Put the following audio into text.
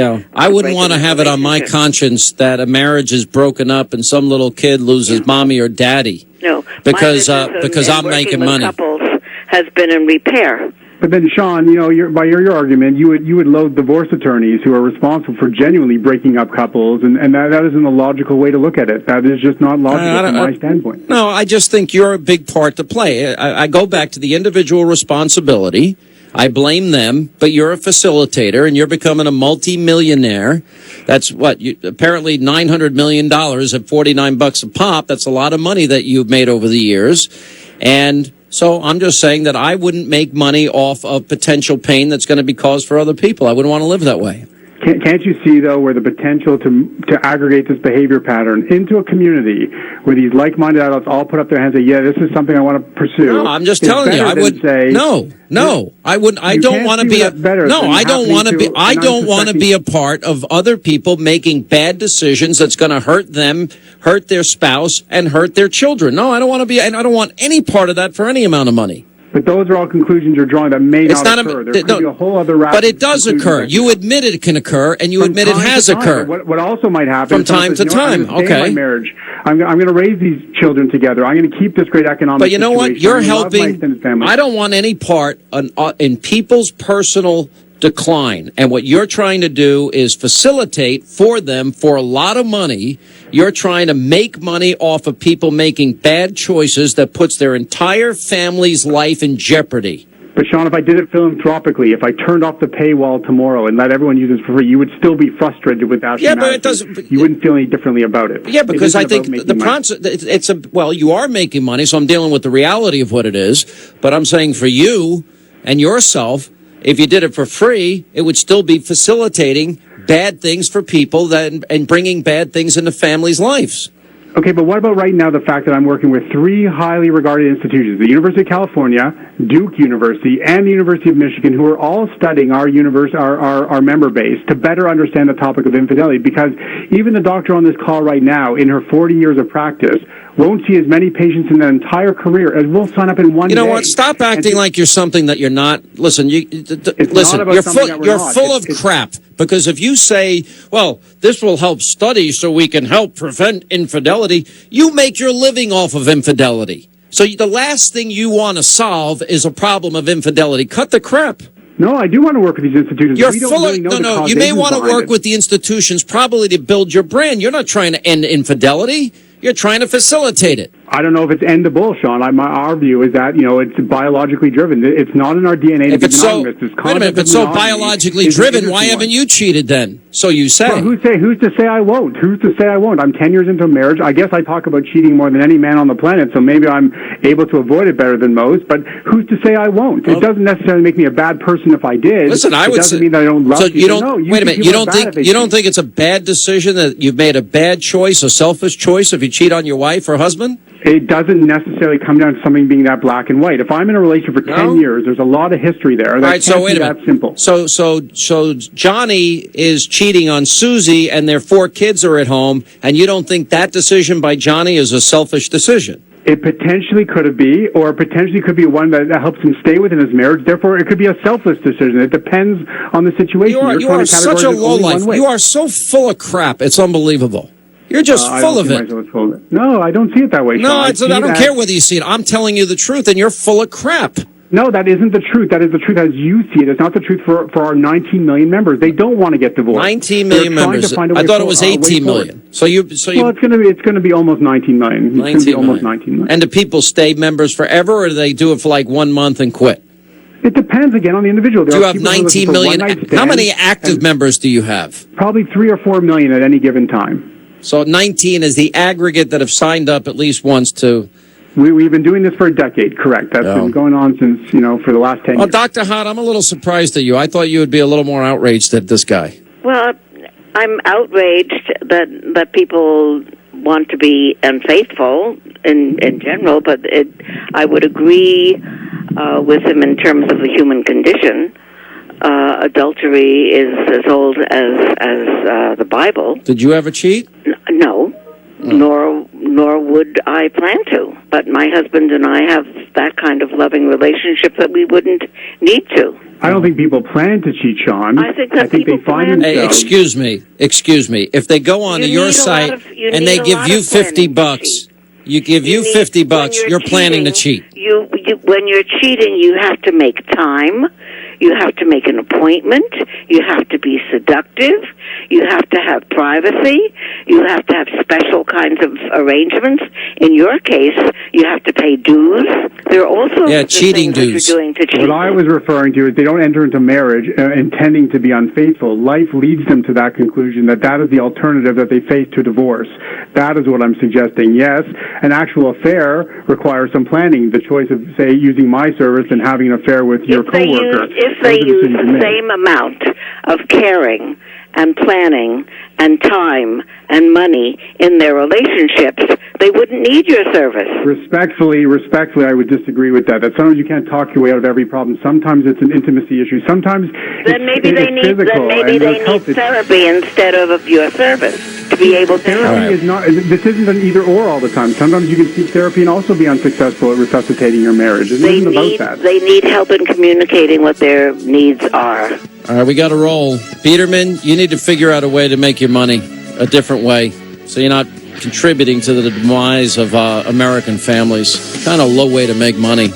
Yeah, I wouldn't want to have it on my conscience that a marriage is broken up and some little kid loses mommy or daddy. No, because I'm making money. Couples has been in repair. But then, Sean, by your argument, you would load divorce attorneys who are responsible for genuinely breaking up couples, and that isn't a logical way to look at it. That is just not logical from my standpoint. No, I just think you're a big part to play. I go back to the individual responsibility. I blame them, but you're a facilitator, and you're becoming a multi-millionaire. That's apparently $900 million at $49 a pop. That's a lot of money that you've made over the years, and so I'm just saying that I wouldn't make money off of potential pain that's going to be caused for other people. I wouldn't want to live that way. Can't you see, though, where the potential to aggregate this behavior pattern into a community where these like-minded adults all put up their hands and say, yeah, this is something I want to pursue? No, I'm just telling you, I would say no. I wouldn't. I don't want to be I don't want to be a part of other people making bad decisions that's going to hurt them, hurt their spouse, and hurt their children. No, I don't want to be, and I don't want any part of that for any amount of money. But those are all conclusions you're drawing that may not occur. There could be a whole other but it does occur. You admit it can occur, and you admit it has occurred. What also might happen from time to time. Okay. My marriage. I'm going to raise these children together. I'm going to keep this great economic. But you know what? You're helping. I don't want any part in people's personal decline, and what you're trying to do is facilitate for them for a lot of money. You're trying to make money off of people making bad choices that puts their entire family's life in jeopardy. But Sean, if I did it philanthropically, if I turned off the paywall tomorrow and let everyone use this for free, you would still be frustrated with that. Yeah, but it doesn't. You wouldn't feel any differently about it. Yeah, because I think the concept. Well, you are making money, so I'm dealing with the reality of what it is. But I'm saying for you and yourself, if you did it for free, it would still be facilitating bad things for people and bringing bad things into families' lives. Okay, but what about right now the fact that I'm working with three highly regarded institutions, the University of California, Duke University, and the University of Michigan, who are all studying our member base to better understand the topic of infidelity? Because even the doctor on this call right now, in her 40 years of practice, won't see as many patients in their entire career as will sign up in one day. You know what? Stop acting like you're something that you're not. Listen, you're full of crap. Because if you say, well, this will help study so we can help prevent infidelity, you make your living off of infidelity. So the last thing you want to solve is a problem of infidelity. Cut the crap. No, I do want to work with these institutions. You're full of no. You may want to work with the institutions probably to build your brand. You're not trying to end infidelity. You're trying to facilitate it. I don't know if it's endable, Sean. Our view is that, it's biologically driven. It's not in our DNA. If it's so, wait a minute, if it's so biologically driven, why haven't you cheated then? So you say. Well, who's to say I won't? Who's to say I won't? I'm 10 years into a marriage. I guess I talk about cheating more than any man on the planet, so maybe I'm able to avoid it better than most, but who's to say I won't? It doesn't necessarily make me a bad person if I did. Listen, I would say. It doesn't mean that I don't love so you. You don't, wait a minute, you don't think it's a bad decision that you've made a bad choice, a selfish choice if you cheat on your wife or husband? It doesn't necessarily come down to something being that black and white. If I'm in a relationship for 10 years, there's a lot of history there. That can't so wait be a minute. That simple. So Johnny is cheating on Susie and their 4 kids are at home, and you don't think that decision by Johnny is a selfish decision? It potentially could be, or potentially could be one that helps him stay within his marriage. Therefore, it could be a selfless decision. It depends on the situation. You are such a lowlife. You are so full of crap. It's unbelievable. You're just full of it. No, I don't see it that way, Sean. No, I don't care whether you see it. I'm telling you the truth, and you're full of crap. No, that isn't the truth. That is the truth as you see it. It's not the truth for our 19 million members. They don't want to get divorced. 19 million members. I thought it was 18 million. So you. Well, it's going to be almost 19 million. It's going to be almost 19 million. And do people stay members forever, or do they do it for like 1 month and quit? It depends, again, on the individual. Do you have 19 million? How many active members do you have? Probably 3 or 4 million at any given time. So 19 is the aggregate that have signed up at least once to... We've been doing this for a decade, correct. That's been going on since, for the last 10 years. Oh, Dr. Hott, I'm a little surprised at you. I thought you would be a little more outraged at this guy. Well, I'm outraged that people want to be unfaithful in general, but I would agree with him in terms of the human condition. Adultery is as old as the Bible. Did you ever cheat? No, nor would I plan to. But my husband and I have that kind of loving relationship that we wouldn't need to. I don't think people plan to cheat, Sean. I think that they people find plan- themselves. Hey, excuse me. If they go onto You your need a site lot of- you and need they a give lot you of planning to $50, cheat. you give you need- $50, when you're planning to cheat. When you're cheating, you have to make time. You have to make an appointment. You have to be seductive. You have to have privacy. You have to have special kinds of arrangements. In your case, you have to pay dues. There are also cheating things dues. that you're doing to cheat. What I was referring to is they don't enter into marriage intending to be unfaithful. Life leads them to that conclusion that is the alternative that they face to divorce. That is what I'm suggesting. Yes, an actual affair requires some planning. The choice of, say, using my service and having an affair with your coworker. If they use the same amount of caring and planning and time and money in their relationships, they wouldn't need your service. Respectfully, I would disagree with that. That sometimes you can't talk your way out of every problem. Sometimes it's an intimacy issue. Sometimes Maybe they need therapy instead of your service to be able to help. Therapy is not. This isn't an either or all the time. Sometimes you can seek therapy and also be unsuccessful at resuscitating your marriage. It isn't about that. They need help in communicating what their needs are. All right, we got to roll. Biderman, you need to figure out a way to make your money a different way so you're not contributing to the demise of American families. Kind of low way to make money.